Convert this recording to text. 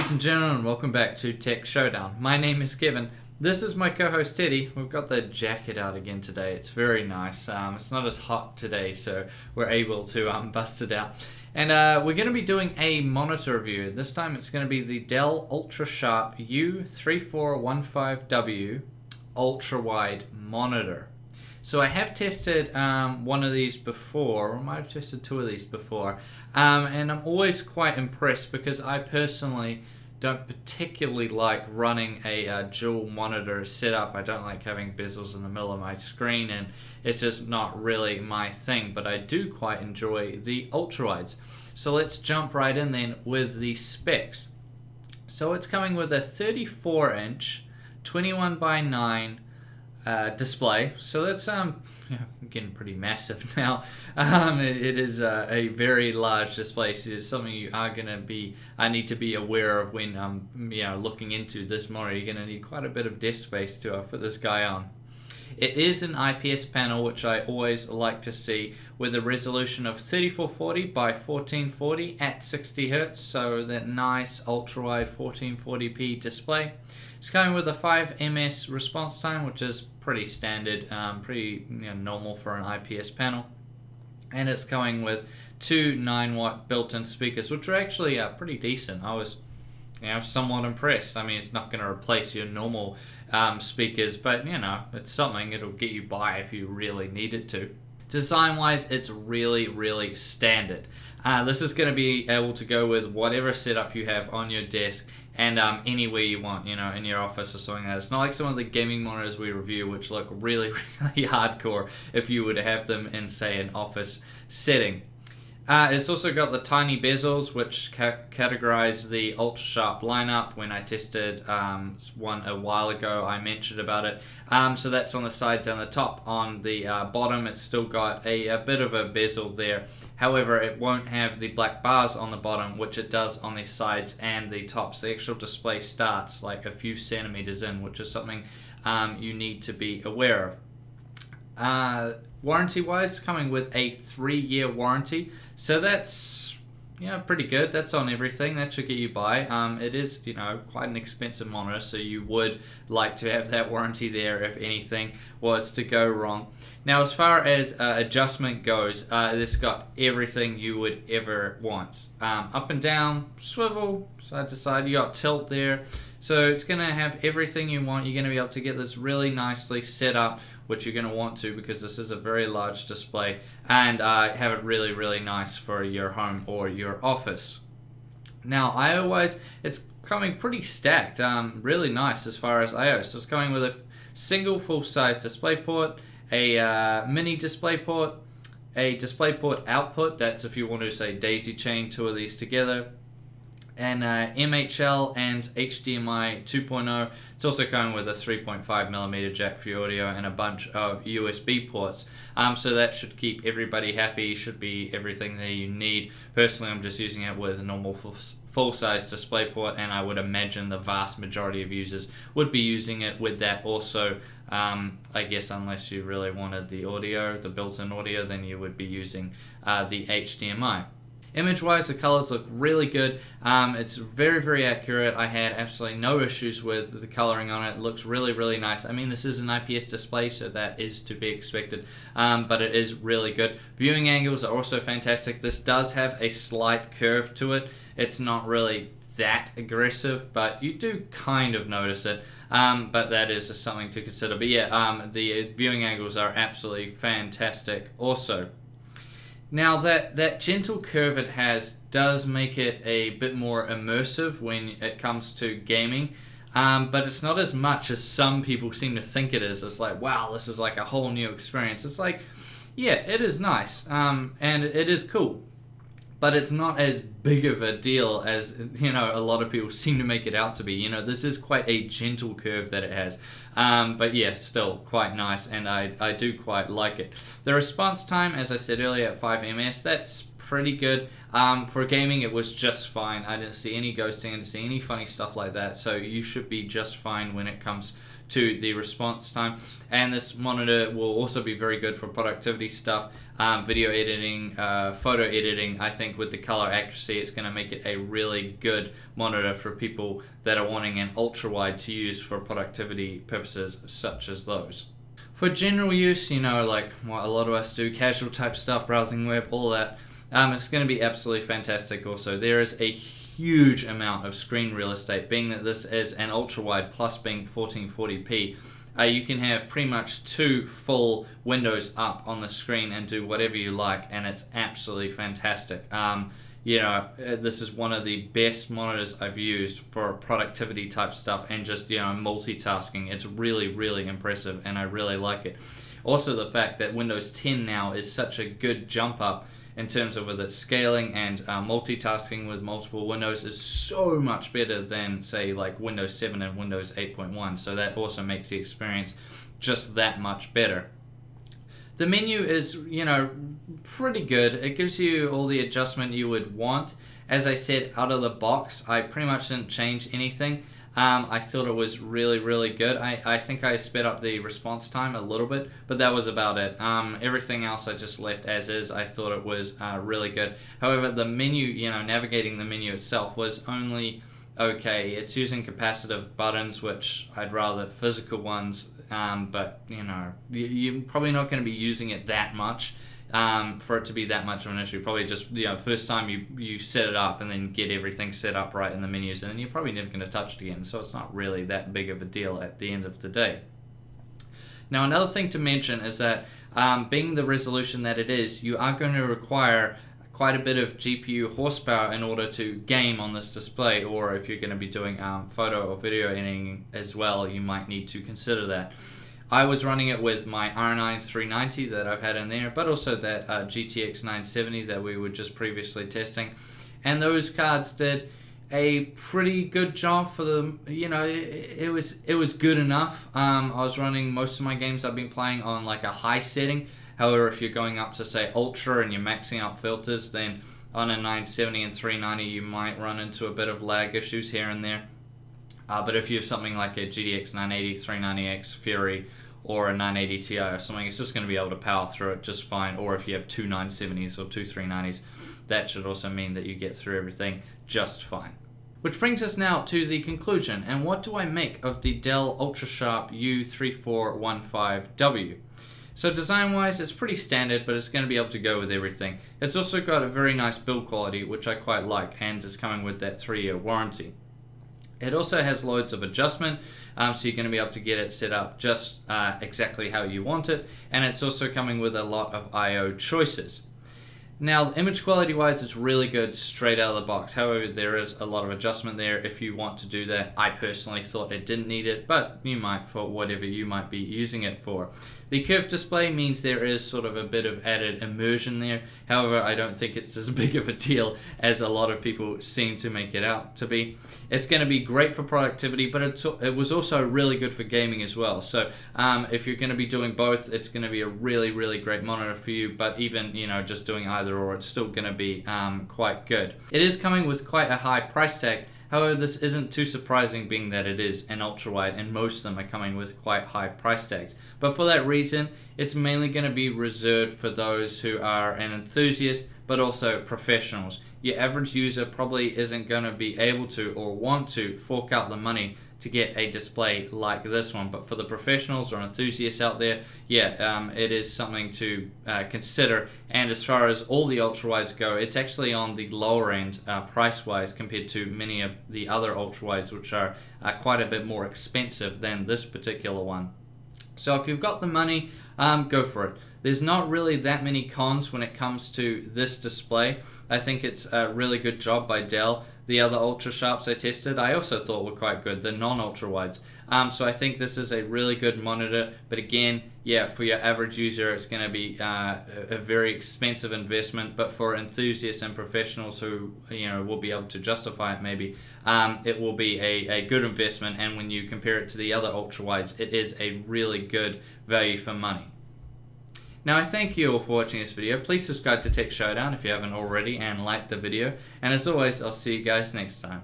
Ladies and gentlemen, welcome back to Tech Showdown. My name is Kevin. This is my co-host Teddy. We've got the jacket out again today. It's very nice. It's not as hot today, so we're able to bust it out. And we're going to be doing a monitor review. This time it's going to be the Dell UltraSharp U3415W Ultrawide Monitor. So I have tested one of these before, or I might have tested two of these before, and I'm always quite impressed because I personally don't particularly like running a dual monitor setup. I don't like having bezels in the middle of my screen, and it's just not really my thing, but I do quite enjoy the ultrawides. So let's jump right in then with the specs. So it's coming with a 34-inch 21:9 display, so that's getting pretty massive now. It is a very large display, so it's something you are going to need to be aware of when looking into this monitor. You're going to need quite a bit of desk space to put this guy on. It is an IPS panel, which I always like to see, with a resolution of 3440 by 1440 at 60 Hz, so that nice ultra-wide 1440p display. It's coming with a 5 ms response time, which is pretty standard, pretty normal for an IPS panel. And it's coming with two 9-watt built-in speakers, which are actually pretty decent. I was somewhat impressed. I mean, it's not going to replace your normal speakers, but it's something. It'll get you by if you really need it to. Design-wise, it's really standard. This is going to be able to go with whatever setup you have on your desk and anywhere you want, in your office or something like that. It's not like some of the gaming monitors we review, which look really hardcore if you were to have them in, say, an office setting. It's also got the tiny bezels, which categorize the UltraSharp lineup. When I tested one a while ago, I mentioned about it. So that's on the sides and the top. On the bottom, it's still got a bit of a bezel there. However, it won't have the black bars on the bottom, which it does on the sides and the tops. The actual display starts like a few centimeters in, which is something you need to be aware of. Warranty-wise, coming with a 3-year warranty, so that's pretty good. That's on everything. That should get you by. It is quite an expensive monitor, so you would like to have that warranty there if anything was to go wrong. Now, as far as adjustment goes, this got everything you would ever want. Up and down, swivel, side to side. You got tilt there, so it's going to have everything you want. You're going to be able to get this really nicely set up, which you're going to want to because this is a very large display, and have it really nice for your home or your office. Now, it's coming pretty stacked, really nice as far as I/O. So it's coming with a single full-size DisplayPort, a mini DisplayPort, a DisplayPort output, that's if you want to say daisy chain two of these together, and MHL and HDMI 2.0. It's also coming with a 3.5mm jack for your audio and a bunch of USB ports. So that should keep everybody happy, should be everything that you need. Personally, I'm just using it with a normal full-size DisplayPort, and I would imagine the vast majority of users would be using it with that also. I guess unless you really wanted the audio, the built-in audio, then you would be using the HDMI. Image-wise, the colors look really good. It's very accurate. I had absolutely no issues with the coloring on it. It looks really nice. I mean, this is an IPS display, so that is to be expected, but it is really good. Viewing angles are also fantastic. This does have a slight curve to it. It's not really that aggressive, but you do kind of notice it. But that is just something to consider. But yeah, the viewing angles are absolutely fantastic also. Now, that gentle curve it has does make it a bit more immersive when it comes to gaming, but it's not as much as some people seem to think it is. It's like, wow, this is like a whole new experience. It's like, yeah, it is nice, and it is cool, but it's not as big of a deal as a lot of people seem to make it out to be. This is quite a gentle curve that it has, but yeah, still quite nice, and I do quite like it. The response time, as I said earlier, at 5 ms, that's pretty good. For gaming, it was just fine. I didn't see any ghosting, I didn't see any funny stuff like that, so you should be just fine when it comes to the response time. And this monitor will also be very good for productivity stuff, video editing, photo editing. I think with the color accuracy, it's going to make it a really good monitor for people that are wanting an ultra-wide to use for productivity purposes such as those. For general use, you know, like what a lot of us do, casual type stuff, browsing web, all that, it's going to be absolutely fantastic also. There is a huge amount of screen real estate, being that this is an ultra-wide plus being 1440p. You can have pretty much 2 full windows up on the screen and do whatever you like, and it's absolutely fantastic. You know, this is one of the best monitors I've used for productivity type stuff and just, you know, multitasking. It's really, really impressive, and I really like it. Also, the fact that Windows 10 now is such a good jump up in terms of with its scaling and multitasking with multiple windows is so much better than, say, like Windows 7 and Windows 8.1. So that also makes the experience just that much better. The menu is, you know, pretty good. It gives you all the adjustment you would want. As I said, out of the box, I pretty much didn't change anything. I thought it was really, really good. I think I sped up the response time a little bit, but that was about it. Everything else I just left as is. I thought it was really good. However, the menu, you know, navigating the menu itself was only okay. It's using capacitive buttons, which I'd rather physical ones, but, you know, you're probably not going to be using it that much. For it to be that much of an issue. Probably just, you know, first time you set it up and then get everything set up right in the menus, and then you're probably never going to touch it again, so it's not really that big of a deal at the end of the day. Now, another thing to mention is that being the resolution that it is, you are going to require quite a bit of GPU horsepower in order to game on this display, or if you're going to be doing photo or video editing as well, you might need to consider that. I was running it with my R9 390 that I've had in there, but also that GTX 970 that we were just previously testing. And those cards did a pretty good job for them. You know, it was good enough. I was running most of my games I've been playing on like a high setting. However, if you're going up to say Ultra and you're maxing out filters, then on a 970 and 390 you might run into a bit of lag issues here and there. But if you have something like a GTX 980, 390X, Fury, or a 980 Ti or something, it's just going to be able to power through it just fine. Or if you have 2 970s or 2 390s, that should also mean that you get through everything just fine. Which brings us now to the conclusion. And what do I make of the Dell UltraSharp U3415W? So design-wise, it's pretty standard, but it's going to be able to go with everything. It's also got a very nice build quality, which I quite like, and is coming with that 3-year warranty. It also has loads of adjustment, so you're going to be able to get it set up just exactly how you want it, and it's also coming with a lot of I/O choices. Now, image quality wise, it's really good straight out of the box. However, there is a lot of adjustment there if you want to do that. I personally thought it didn't need it, but you might for whatever you might be using it for. The curved display means there is sort of a bit of added immersion there. However, I don't think it's as big of a deal as a lot of people seem to make it out to be. It's going to be great for productivity, but it was also really good for gaming as well. So if you're going to be doing both, it's going to be a really, really great monitor for you. But even, you know, just doing either or, it's still going to be quite good. It is coming with quite a high price tag. However, this isn't too surprising, being that it is an ultra-wide and most of them are coming with quite high price tags. But for that reason, it's mainly going to be reserved for those who are an enthusiast, but also professionals. Your average user probably isn't going to be able to or want to fork out the money to get a display like this one. But for the professionals or enthusiasts out there, yeah, it is something to consider. And as far as all the ultrawides go, it's actually on the lower end price-wise compared to many of the other ultrawides, which are quite a bit more expensive than this particular one. So if you've got the money, go for it. There's not really that many cons when it comes to this display. I think it's a really good job by Dell. The other UltraSharps I tested, I also thought were quite good, the non-ultra-wides. So I think this is a really good monitor, but again, yeah, for your average user, it's going to be a very expensive investment, but for enthusiasts and professionals who, you know, will be able to justify it maybe, it will be a good investment, and when you compare it to the other ultra-wides, it is a really good value for money. Now I thank you all for watching this video. Please subscribe to Tech Showdown if you haven't already and like the video. And as always, I'll see you guys next time.